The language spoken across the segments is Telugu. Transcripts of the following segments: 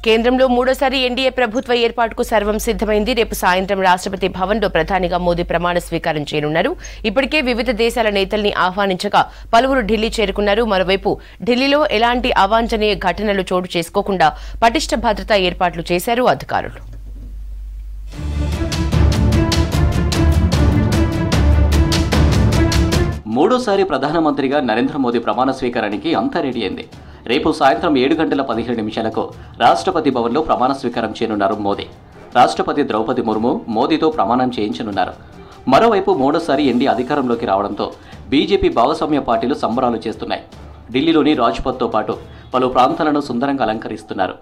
కేంద్రంలో మూడోసారి ఎన్డీఏ ప్రభుత్వ ఏర్పాటుకు సర్వం సిద్ధమైంది. రేపు సాయంత్రం రాష్ట్రపతి భవన్లో ప్రధానిగా మోదీ ప్రమాణ స్వీకారం చేయనున్నారు. ఇప్పటికే వివిధ దేశాల నేతల్ని ఆహ్వానించగా పలువురు ఢిల్లీ చేరుకున్నారు. మరోవైపు ఢిల్లీలో ఎలాంటి అవాంఛనీయ ఘటనలు చోటు చేసుకోకుండా పటిష్ట భద్రతా ఏర్పాట్లు చేశారు అధికారులు. మూడోసారి ప్రధానమంత్రిగా నరేంద్ర మోదీ ప్రమాణ స్వీకారానికి అంతా రెడీ అయింది. రేపు సాయంత్రం 7:15 రాష్ట్రపతి భవన్లో ప్రమాణ స్వీకారం చేయనున్నారు మోదీ. రాష్ట్రపతి ద్రౌపది ముర్ము మోదీతో ప్రమాణం చేయించనున్నారు. మరోవైపు మూడోసారి ఎన్డీఏ అధికారంలోకి రావడంతో బీజేపీ భాగస్వామ్య పార్టీలు సంబరాలు చేస్తున్నాయి. ఢిల్లీలోని రాజ్పథ్తో పాటు పలు ప్రాంతాలను సుందరంగా అలంకరిస్తున్నారు.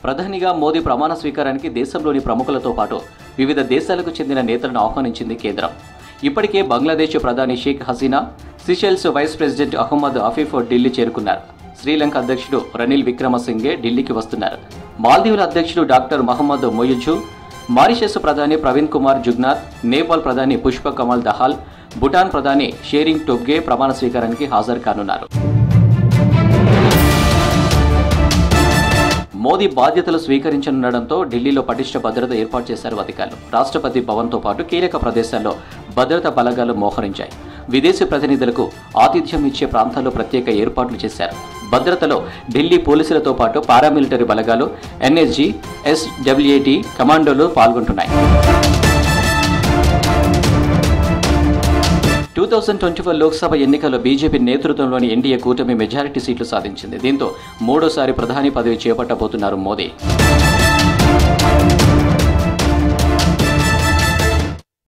ప్రధానిగా మోదీ ప్రమాణ స్వీకారానికి దేశంలోని ప్రముఖులతో పాటు వివిధ దేశాలకు చెందిన నేతలను ఆహ్వానించింది కేంద్రం. ఇప్పటికే బంగ్లాదేశ్ ప్రధాని Sheikh Hasina, Seychelles vice president Ahmed Afif Delhi చేరుకున్నారు. శ్రీలంక అధ్యక్షుడు రనిల్ విక్రమసింఘే ఢిల్లీకి వస్తున్నారు. మాల్దీవుల అధ్యక్షుడు డాక్టర్ మహమ్మద్ మొయిజు, మారిషస్ ప్రధాని ప్రవీణ్ కుమార్ జుగ్నాథ్, నేపాల్ ప్రధాని పుష్ప కమల్ దహాల్, భూటాన్ ప్రధాని షేరింగ్ టోబ్గే ప్రమాణ స్వీకారానికి హాజరు కానున్నారు. మోదీ బాధ్యతలు స్వీకరించనుండడంతో ఢిల్లీలో పటిష్ట భద్రత ఏర్పాటు చేశారు అధికారులు. రాష్ట్రపతి భవన్తో పాటు కీలక ప్రదేశాల్లో భద్రతా బలగాలు మోహరించాయి. విదేశీ ప్రతినిధులకు ఆతిథ్యం ఇచ్చే ప్రాంతాల్లో ప్రత్యేక ఏర్పాట్లు చేశారు. భద్రతలో ఢిల్లీ పోలీసులతో పాటు పారామిలిటరీ బలగాలు, ఎన్ఎస్జీ, ఎస్డబ్ల్యూఏటీ కమాండోలు పాల్గొంటున్నాయి. 2024 లోక్సభ ఎన్నికల్లో బీజేపీ నేతృత్వంలోని ఎన్డీఏ కూటమి మెజారిటీ సీట్లు సాధించింది. దీంతో మూడోసారి ప్రధాని పదవి చేపట్టబోతున్నారు మోదీ.